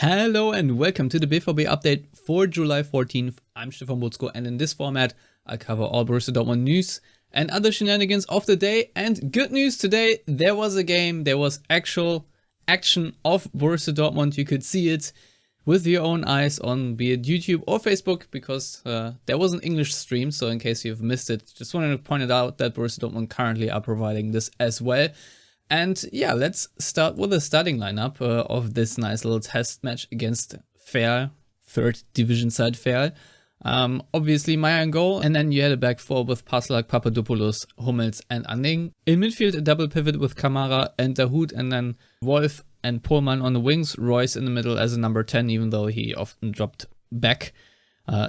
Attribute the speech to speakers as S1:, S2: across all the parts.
S1: Hello and welcome to the BVB update for July 14th. I'm Stefan Butzko, and in this format I cover all Borussia Dortmund news and other shenanigans of the day. And good news today, there was a game, there was actual action of Borussia Dortmund. You could see it with your own eyes on be it YouTube or Facebook, because there was an English stream, so in case you've missed it, just wanted to point it out that Borussia Dortmund currently are providing this as well. And yeah, let's start with the starting lineup of this nice little test match against Ferl, third division side Ferl. Obviously Maya in goal, and then you had a back four with Paslak, Papadopoulos, Hummels and Anning. In midfield, a double pivot with Kamara and Dahoud, and then Wolf and Pohlmann on the wings, Royce in the middle as a number 10, even though he often dropped back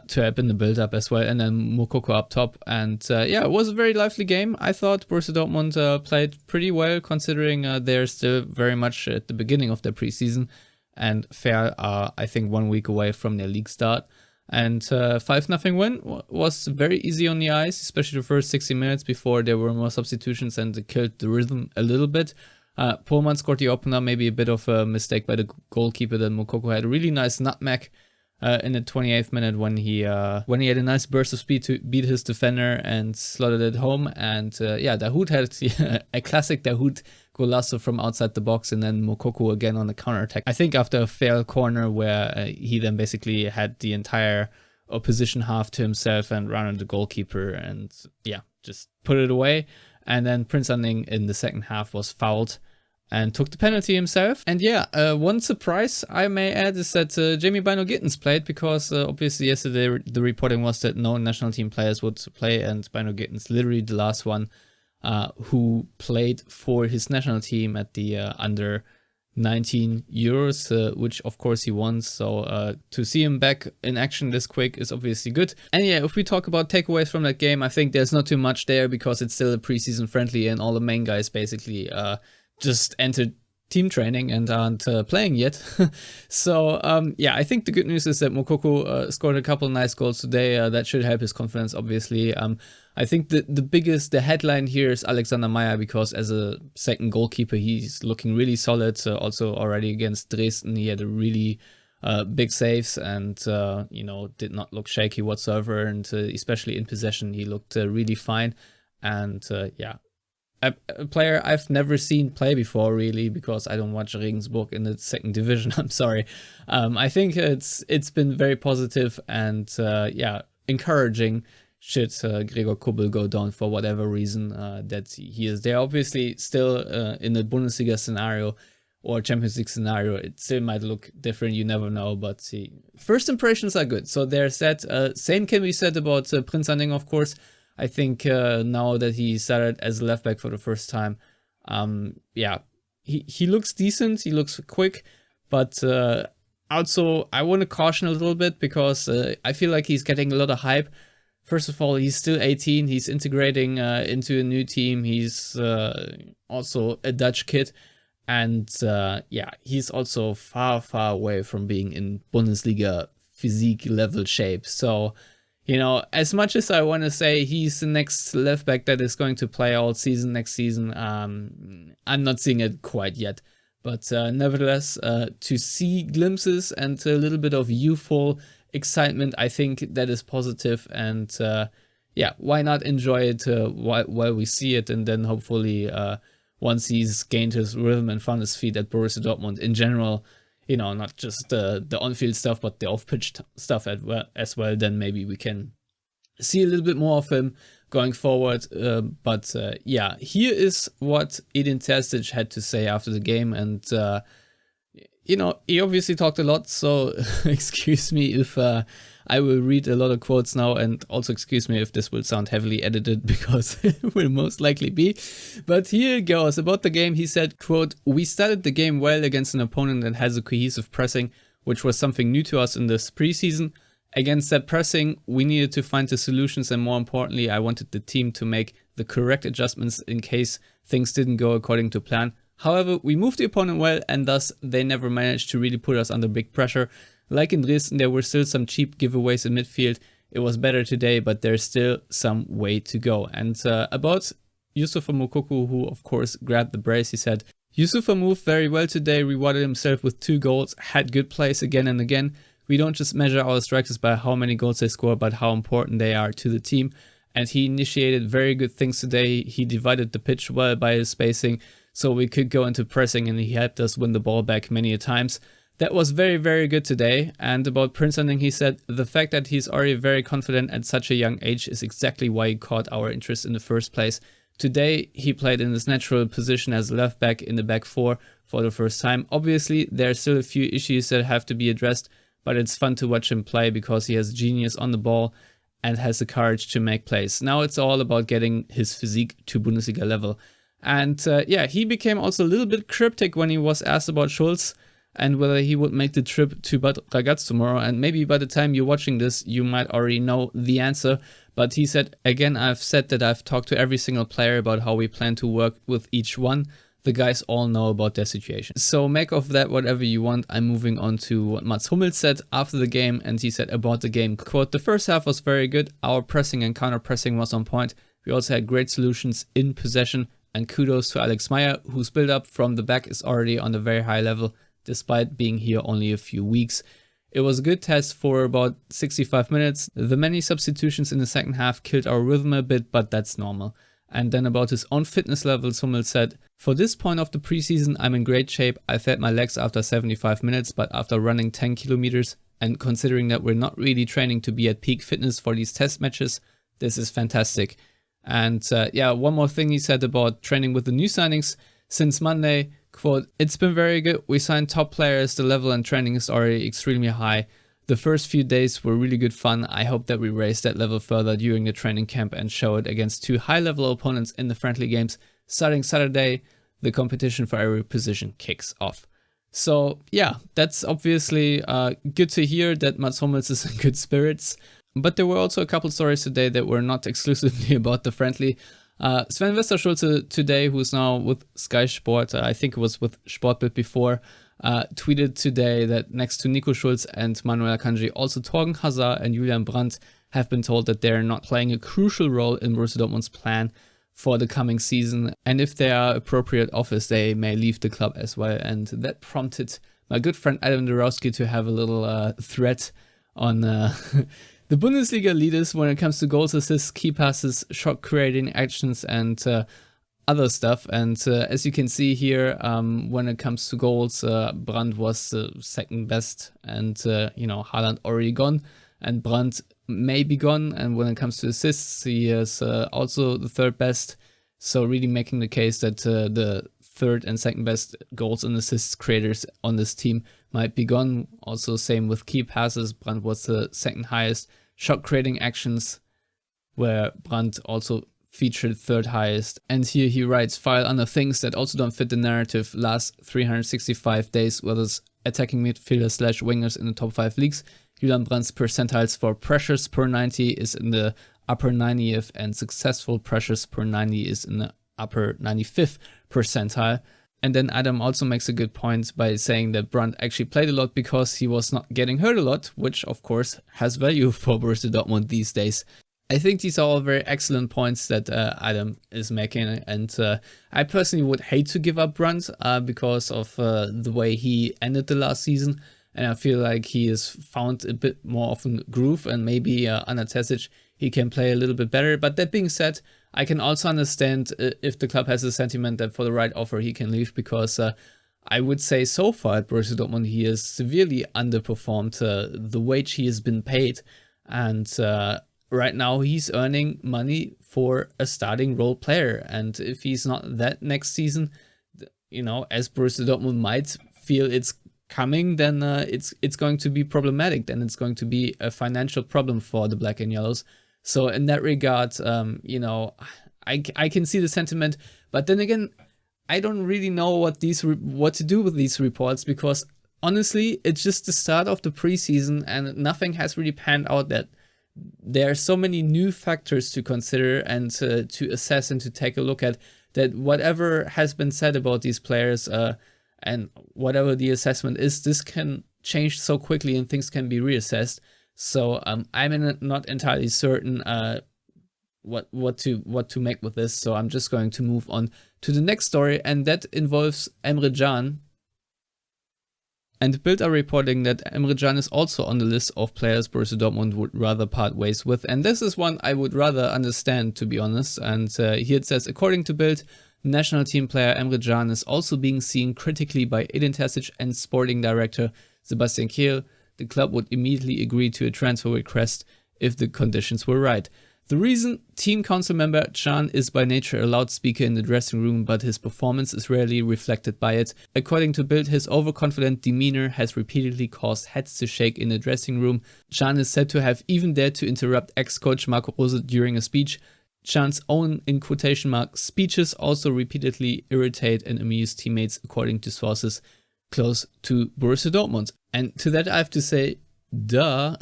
S1: to help in the build-up as well, and then Moukoko up top. And yeah, it was a very lively game. I thought Borussia Dortmund played pretty well, considering they're still very much at the beginning of their preseason, and Ferl are, I think, 1 week away from their league start. And 5-0 win was very easy on the eyes, especially the first 60 minutes before there were more substitutions and it killed the rhythm a little bit. Pohlmann scored the opener, maybe a bit of a mistake by the goalkeeper. Then Moukoko had a really nice nutmeg in the 28th minute when he had a nice burst of speed to beat his defender and slotted it home. And yeah, Dahoud had a classic Dahoud golazo from outside the box, and then Moukoko again on the counter-attack. I think after a failed corner where he then basically had the entire opposition half to himself and rounded the goalkeeper and yeah, just put it away. And then Prince Anning in the second half was fouled and took the penalty himself. And yeah, one surprise I may add is that Jamie Bino-Gittens played, because obviously yesterday the reporting was that no national team players would play, and Bino-Gittens literally the last one who played for his national team at the under 19 Euros, which of course he won. So to see him back in action this quick is obviously good. And yeah, if we talk about takeaways from that game, I think there's not too much there, because it's still a preseason friendly and all the main guys basically just entered team training and aren't playing yet. So yeah, I think the good news is that Moukoko scored a couple nice goals today. That should help his confidence, obviously. I think the headline here is Alexander Meyer, because as a second goalkeeper, he's looking really solid. Also already against Dresden, he had a really big saves and, you know, did not look shaky whatsoever. And especially in possession, he looked really fine. And yeah, a player I've never seen play before, really, because I don't watch Regensburg in the second division. I'm sorry. I think it's been very positive and yeah, encouraging. Should Gregor Kobel go down for whatever reason that he is there. Obviously, still in the Bundesliga scenario or Champions League scenario, it still might look different. You never know, but first impressions are good. So there's that. Same can be said about Prince Anning, of course. I think now that he started as a left back for the first time, yeah, he looks decent. He looks quick, but also I want to caution a little bit, because I feel like he's getting a lot of hype. First of all, he's still 18. He's integrating into a new team. He's also a Dutch kid. And yeah, he's also far, far away from being in Bundesliga physique level shape. So, you know, as much as I want to say he's the next left back that is going to play all season next season, I'm not seeing it quite yet. But nevertheless, to see glimpses and a little bit of youthful excitement, I think that is positive. And yeah, why not enjoy it while we see it, and then hopefully once he's gained his rhythm and found his feet at Borussia Dortmund in general, you know, not just the on-field stuff, but the off-pitch stuff as well, then maybe we can see a little bit more of him going forward. But yeah, here is what Edin Terzic had to say after the game. And you know, he obviously talked a lot, so excuse me if I will read a lot of quotes now, and also excuse me if this will sound heavily edited, because it will most likely be. But here it goes. About the game, he said, quote, "We started the game well against an opponent that has a cohesive pressing, which was something new to us in this preseason. Against that pressing, we needed to find the solutions, and more importantly, I wanted the team to make the correct adjustments in case things didn't go according to plan. However, we moved the opponent well, and thus they never managed to really put us under big pressure. Like in Dresden, there were still some cheap giveaways in midfield. It was better today, but there's still some way to go." And about Yusufa Moukoko, who of course grabbed the brace, he said, Yusufa moved very well today, rewarded himself with 2 goals, had good plays again and again. We don't just measure our strikers by how many goals they score, but how important they are to the team. And he initiated very good things today. He divided the pitch well by his spacing, so we could go into pressing, and he helped us win the ball back many a times. That was very, very good today. And about Prince Anding, he said, the fact that he's already very confident at such a young age is exactly why he caught our interest in the first place. Today, he played in his natural position as left back in the back 4 for the first time. Obviously, there are still a few issues that have to be addressed, but it's fun to watch him play because he has genius on the ball and has the courage to make plays. Now it's all about getting his physique to Bundesliga level. And yeah, he became also a little bit cryptic when he was asked about Schulz and whether he would make the trip to Bad Ragaz tomorrow. And maybe by the time you're watching this, you might already know the answer. But he said, again, I've said that I've talked to every single player about how we plan to work with each one. The guys all know about their situation. So make of that whatever you want. I'm moving on to what Mats Hummels said after the game, and he said about the game, quote, the first half was very good. Our pressing and counter-pressing was on point. We also had great solutions in possession, and kudos to Alex Meyer, whose build-up from the back is already on a very high level, despite being here only a few weeks. It was a good test for about 65 minutes. The many substitutions in the second half killed our rhythm a bit, but that's normal. And then about his own fitness levels, Hummels said, for this point of the preseason, I'm in great shape. I felt my legs after 75 minutes, but after running 10 kilometers and considering that we're not really training to be at peak fitness for these test matches, this is fantastic. And yeah, one more thing he said about training with the new signings. Since Monday, quote, it's been very good. We signed top players. The level and training is already extremely high. The first few days were really good fun. I hope that we raise that level further during the training camp and show it against 2 high-level opponents in the friendly games. Starting Saturday, the competition for every position kicks off. So yeah, that's obviously good to hear that Mats Hummels is in good spirits. But there were also a couple stories today that were not exclusively about the friendly. Sven Westerschulze today, who's now with Sky Sport, I think it was with Sportbild before, tweeted today that next to Nico Schulz and Manuel Akanji, also Thorgan Hazard and Julian Brandt have been told that they're not playing a crucial role in Borussia Dortmund's plan for the coming season. And if they are appropriate offers, they may leave the club as well. And that prompted my good friend Adam Dorowski to have a little thread on the Bundesliga leaders when it comes to goals, assists, key passes, shot creating actions, and other stuff. And as you can see here, when it comes to goals, Brandt was the second best, and Haaland already gone, and Brandt may be gone. And when it comes to assists, he is also the third best. So really making the case that the third and second best goals and assists creators on this team might be gone. Also same with key passes. Brandt was the second highest. Shot creating actions, where Brandt also featured third highest. And here he writes, file under things that also don't fit the narrative. Last 365 days, whether it's attacking midfielders / wingers in the top 5 leagues. Julian Brandt's percentiles for pressures per 90 is in the upper 90th, and successful pressures per 90 is in the upper 95th percentile. And then Adam also makes a good point by saying that Brandt actually played a lot because he was not getting hurt a lot, which of course has value for Borussia Dortmund these days. I think these are all very excellent points that Adam is making, and I personally would hate to give up Brandt because of the way he ended the last season, and I feel like he has found a bit more of a groove, and maybe under Terzic he can play a little bit better. But that being said, I can also understand if the club has a sentiment that for the right offer he can leave, because I would say so far at Borussia Dortmund he has severely underperformed the wage he has been paid, and right now he's earning money for a starting role player, and if he's not that next season, as Borussia Dortmund might feel it's coming, then it's going to be problematic. Then it's going to be a financial problem for the Black and Yellows. So in that regard, I can see the sentiment, but then again, I don't really know what to do with these reports, because honestly, it's just the start of the preseason and nothing has really panned out. That there are so many new factors to consider and to assess and to take a look at, that whatever has been said about these players and whatever the assessment is, this can change so quickly and things can be reassessed. So I'm not entirely certain what to make with this. So I'm just going to move on to the next story, and that involves Emre Can. And Bild are reporting that Emre Can is also on the list of players Borussia Dortmund would rather part ways with. And this is one I would rather understand, to be honest. And here it says, according to Bild, national team player Emre Can is also being seen critically by Edin Terzic and sporting director Sebastian Kehl. The club would immediately agree to a transfer request if the conditions were right. The reason: team council member Can is by nature a loudspeaker in the dressing room, but his performance is rarely reflected by it. According to Bild, his overconfident demeanor has repeatedly caused heads to shake in the dressing room. Can is said to have even dared to interrupt ex-coach Marco Rose during a speech. Can's own, in quotation marks, speeches also repeatedly irritate and amuse teammates, according to sources close to Borussia Dortmund. And to that I have to say, duh,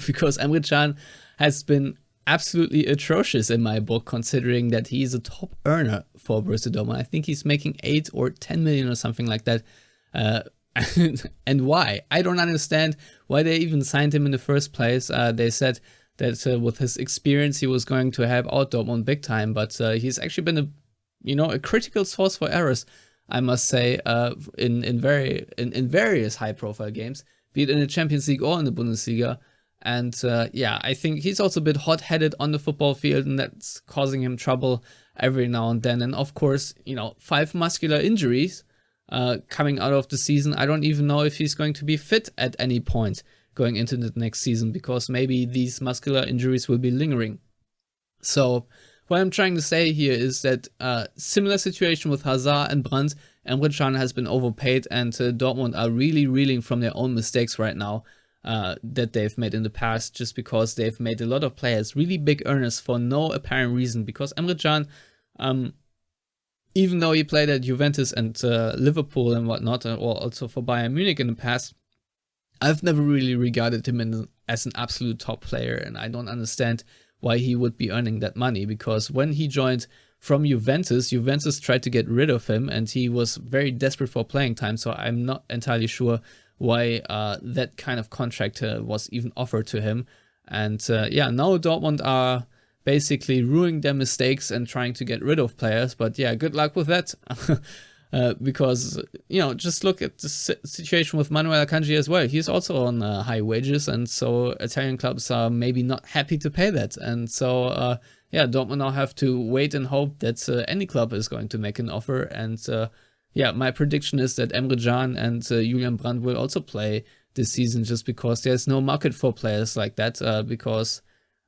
S1: because Emre Can has been absolutely atrocious in my book, considering that he is a top earner for Borussia Dortmund. I think he's making 8 or 10 million or something like that. And why? I don't understand why they even signed him in the first place. They said that with his experience he was going to help out Dortmund big time, but he's actually been a critical source for errors, I must say, in various high profile games, be it in the Champions League or in the Bundesliga. And yeah, I think he's also a bit hot-headed on the football field, and that's causing him trouble every now and then. And of course, 5 muscular injuries coming out of the season. I don't even know if he's going to be fit at any point going into the next season, because maybe these muscular injuries will be lingering. So what I'm trying to say here is that similar situation with Hazard and Brandt, Emre Can has been overpaid, and Dortmund are really reeling from their own mistakes right now that they've made in the past, just because they've made a lot of players really big earners for no apparent reason. Because Emre Can, even though he played at Juventus and Liverpool and whatnot, or also for Bayern Munich in the past, I've never really regarded him as an absolute top player, and I don't understand why he would be earning that money. Because when he joined from Juventus tried to get rid of him, and he was very desperate for playing time. So I'm not entirely sure why that kind of contract was even offered to him. And yeah, now Dortmund are basically ruining their mistakes and trying to get rid of players. But yeah, good luck with that. Because, just look at the situation with Manuel Akanji as well. He's also on high wages, and so Italian clubs are maybe not happy to pay that. And so, yeah, Dortmund now have to wait and hope that any club is going to make an offer. And yeah, my prediction is that Emre Can and Julian Brandt will also play this season, just because there's no market for players like that, because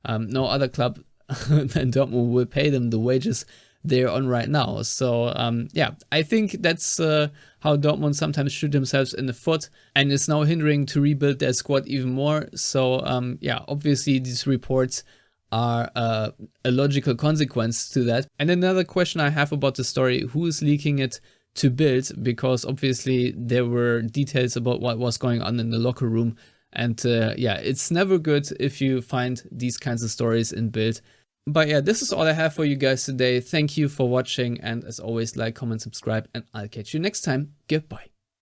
S1: no other club than Dortmund will pay them the wages they're on right now. So yeah, I think that's how Dortmund sometimes shoot themselves in the foot, and is now hindering to rebuild their squad even more. So yeah, obviously these reports are a logical consequence to that. And another question I have about the story: who is leaking it to Bild? Because obviously there were details about what was going on in the locker room, and yeah, it's never good if you find these kinds of stories in Bild. But yeah, this is all I have for you guys today. Thank you for watching, and as always, like, comment, subscribe, and I'll catch you next time. Goodbye.